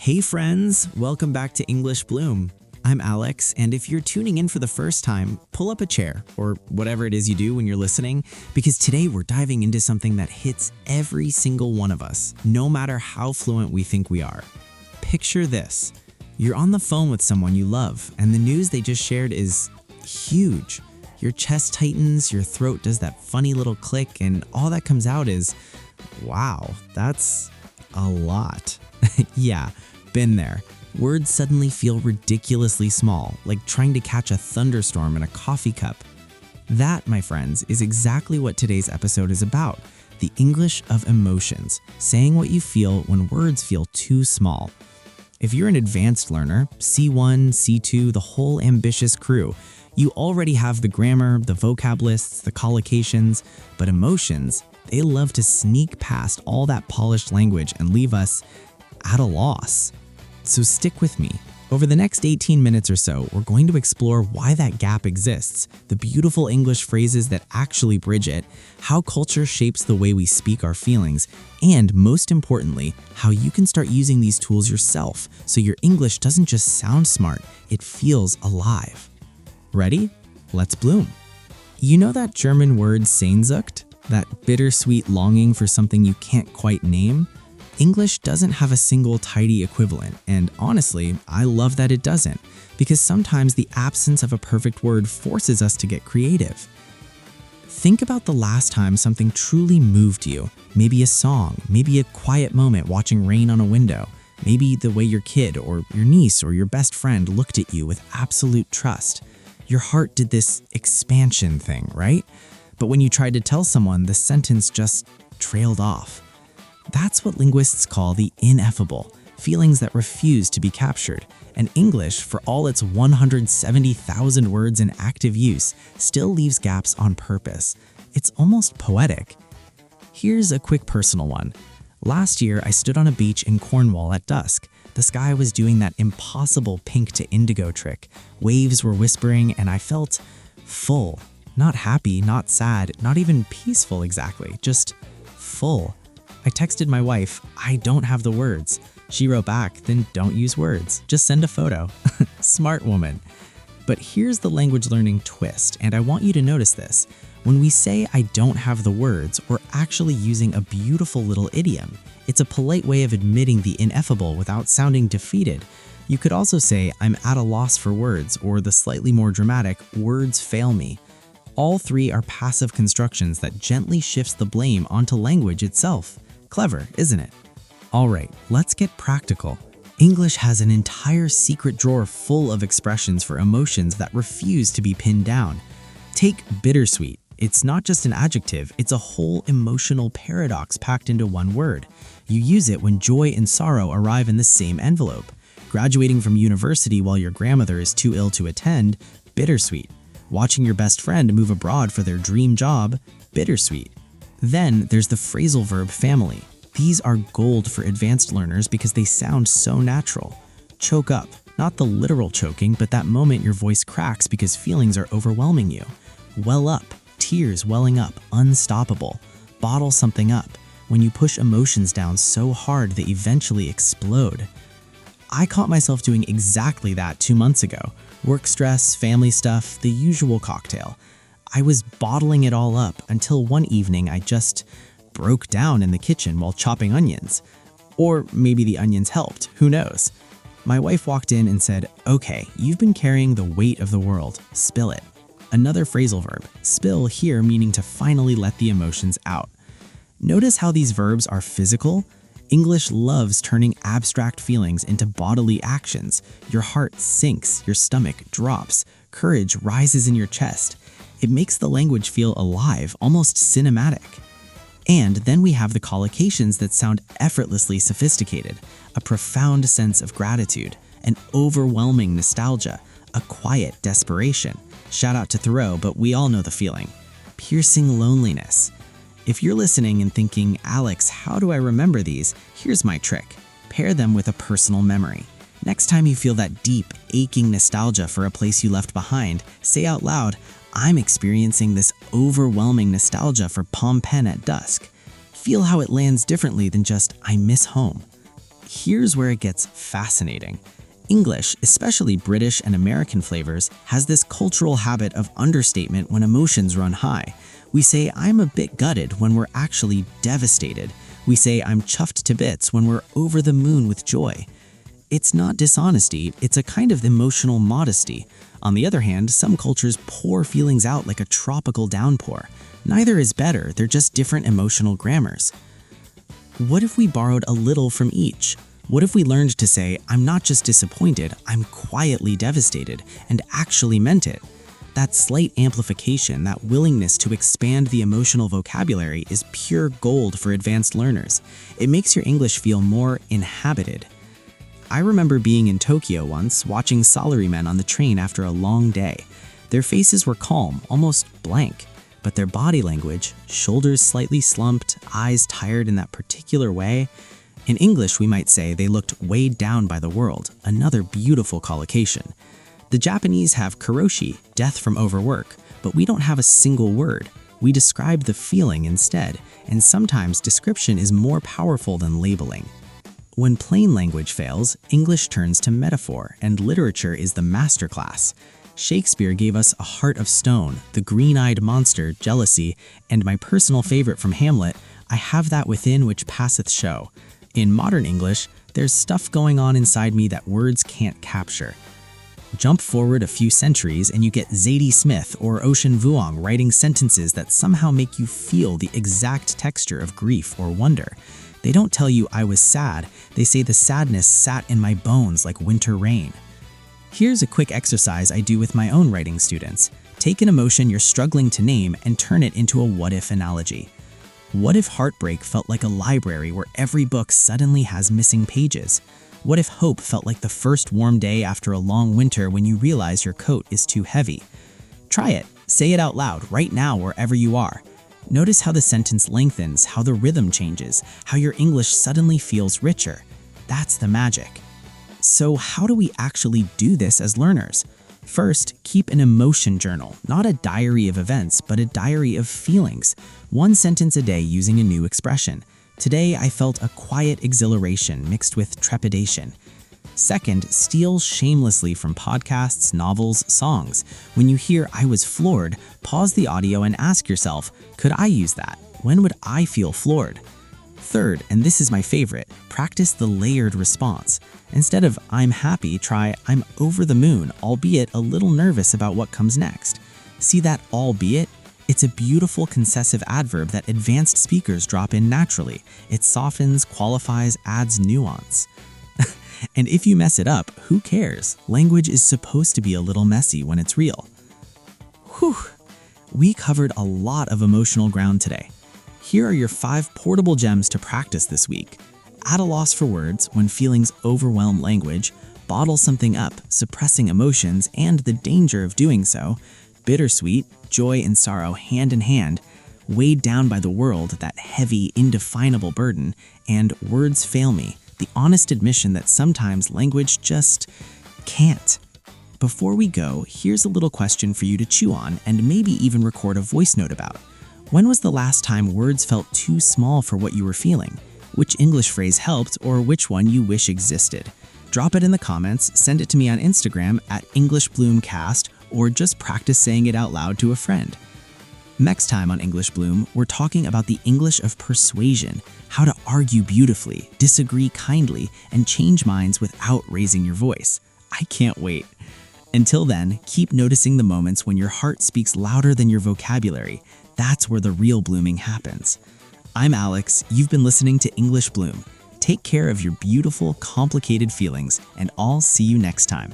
Hey friends, welcome back to English Bloom. I'm Alex, and if you're tuning in for the first time, pull up a chair or whatever it is you do when you're listening, because today we're diving into something that hits every single one of us, no matter how fluent we think we are. Picture this. You're on the phone with someone you love, and the news they just shared is huge. Your chest tightens, your throat does that funny little click, and all that comes out is, wow, that's a lot. Yeah, been there. Words suddenly feel ridiculously small, like trying to catch a thunderstorm in a coffee cup. That, my friends, is exactly what today's episode is about. The English of emotions, saying what you feel when words feel too small. If you're an advanced learner, C1, C2, the whole ambitious crew, you already have the grammar, the vocab lists, the collocations, but emotions, they love to sneak past all that polished language and leave us at a loss. So stick with me. Over the next 18 minutes or so, we're going to explore why that gap exists, the beautiful English phrases that actually bridge it, how culture shapes the way we speak our feelings, and most importantly, how you can start using these tools yourself so your English doesn't just sound smart, it feels alive. Ready? Let's bloom. You know that German word Sehnsucht? That bittersweet longing for something you can't quite name? English doesn't have a single tidy equivalent, and honestly, I love that it doesn't, because sometimes the absence of a perfect word forces us to get creative. Think about the last time something truly moved you, maybe a song, maybe a quiet moment watching rain on a window, maybe the way your kid or your niece or your best friend looked at you with absolute trust. Your heart did this expansion thing, right? But when you tried to tell someone, the sentence just trailed off. That's what linguists call the ineffable, feelings that refuse to be captured. And English, for all its 170,000 words in active use, still leaves gaps on purpose. It's almost poetic. Here's a quick personal one. Last year, I stood on a beach in Cornwall at dusk. The sky was doing that impossible pink to indigo trick. Waves were whispering, and I felt full. Not happy, not sad, not even peaceful exactly, just full. I texted my wife, "I don't have the words." She wrote back, "Then don't use words, just send a photo." Smart woman. But here's the language learning twist, and I want you to notice this. When we say "I don't have the words," we're actually using a beautiful little idiom. It's a polite way of admitting the ineffable without sounding defeated. You could also say, "I'm at a loss for words," or the slightly more dramatic, "words fail me." All three are passive constructions that gently shifts the blame onto language itself. Clever, isn't it? All right, let's get practical. English has an entire secret drawer full of expressions for emotions that refuse to be pinned down. Take bittersweet. It's not just an adjective, it's a whole emotional paradox packed into one word. You use it when joy and sorrow arrive in the same envelope. Graduating from university while your grandmother is too ill to attend, bittersweet. Watching your best friend move abroad for their dream job, bittersweet. Then there's the phrasal verb family. These are gold for advanced learners because they sound so natural. Choke up, not the literal choking, but that moment your voice cracks because feelings are overwhelming you. Well up, tears welling up, unstoppable. Bottle something up, when you push emotions down so hard they eventually explode. I caught myself doing exactly that 2 months ago. Work stress, family stuff, the usual cocktail. I was bottling it all up until one evening I just broke down in the kitchen while chopping onions. Or maybe the onions helped, who knows? My wife walked in and said, "Okay, you've been carrying the weight of the world, spill it." Another phrasal verb, spill here meaning to finally let the emotions out. Notice how these verbs are physical? English loves turning abstract feelings into bodily actions. Your heart sinks, your stomach drops, courage rises in your chest. It makes the language feel alive, almost cinematic. And then we have the collocations that sound effortlessly sophisticated, a profound sense of gratitude, an overwhelming nostalgia, a quiet desperation. Shout out to Thoreau, but we all know the feeling. Piercing loneliness. If you're listening and thinking, "Alex, how do I remember these?" Here's my trick. Pair them with a personal memory. Next time you feel that deep, aching nostalgia for a place you left behind, say out loud, "I'm experiencing this overwhelming nostalgia for Phnom Penh at dusk." Feel how it lands differently than just, "I miss home." Here's where it gets fascinating. English, especially British and American flavors, has this cultural habit of understatement when emotions run high. We say, "I'm a bit gutted" when we're actually devastated. We say, "I'm chuffed to bits" when we're over the moon with joy. It's not dishonesty, it's a kind of emotional modesty. On the other hand, some cultures pour feelings out like a tropical downpour. Neither is better, they're just different emotional grammars. What if we borrowed a little from each? What if we learned to say, "I'm not just disappointed, I'm quietly devastated," and actually meant it? That slight amplification, that willingness to expand the emotional vocabulary is pure gold for advanced learners. It makes your English feel more inhabited. I remember being in Tokyo once, watching salarymen on the train after a long day. Their faces were calm, almost blank, but their body language, shoulders slightly slumped, eyes tired in that particular way. In English, we might say they looked weighed down by the world, another beautiful collocation. The Japanese have karoshi, death from overwork, but we don't have a single word. We describe the feeling instead, and sometimes description is more powerful than labeling. When plain language fails, English turns to metaphor, and literature is the masterclass. Shakespeare gave us a heart of stone, the green-eyed monster, jealousy, and my personal favorite from Hamlet, "I have that within which passeth show." In modern English, there's stuff going on inside me that words can't capture. Jump forward a few centuries and you get Zadie Smith or Ocean Vuong writing sentences that somehow make you feel the exact texture of grief or wonder. They don't tell you "I was sad," they say the sadness sat in my bones like winter rain. Here's a quick exercise I do with my own writing students. Take an emotion you're struggling to name and turn it into a what-if analogy. What if heartbreak felt like a library where every book suddenly has missing pages? What if hope felt like the first warm day after a long winter when you realize your coat is too heavy? Try it. Say it out loud right now wherever you are. Notice how the sentence lengthens, how the rhythm changes, how your English suddenly feels richer. That's the magic. So how do we actually do this as learners? First, keep an emotion journal, not a diary of events, but a diary of feelings. One sentence a day using a new expression. Today, I felt a quiet exhilaration mixed with trepidation. Second, steal shamelessly from podcasts, novels, songs. When you hear "I was floored," pause the audio and ask yourself, could I use that? When would I feel floored? Third, and this is my favorite, practice the layered response. Instead of "I'm happy," try "I'm over the moon, albeit a little nervous about what comes next." See that "albeit"? It's a beautiful concessive adverb that advanced speakers drop in naturally. It softens, qualifies, adds nuance. And if you mess it up, who cares? Language is supposed to be a little messy when it's real. Whew! We covered a lot of emotional ground today. Here are your 5 portable gems to practice this week. At a loss for words when feelings overwhelm language, bottle something up, suppressing emotions and the danger of doing so, bittersweet, joy and sorrow hand in hand, weighed down by the world, that heavy, indefinable burden, and words fail me, the honest admission that sometimes language just can't. Before we go, here's a little question for you to chew on and maybe even record a voice note about. When was the last time words felt too small for what you were feeling? Which English phrase helped or which one you wish existed? Drop it in the comments, send it to me on Instagram at EnglishBloomCast, or just practice saying it out loud to a friend. Next time on English Bloom, we're talking about the English of persuasion, how to argue beautifully, disagree kindly, and change minds without raising your voice. I can't wait. Until then, keep noticing the moments when your heart speaks louder than your vocabulary. That's where the real blooming happens. I'm Alex, you've been listening to English Bloom. Take care of your beautiful, complicated feelings, and I'll see you next time.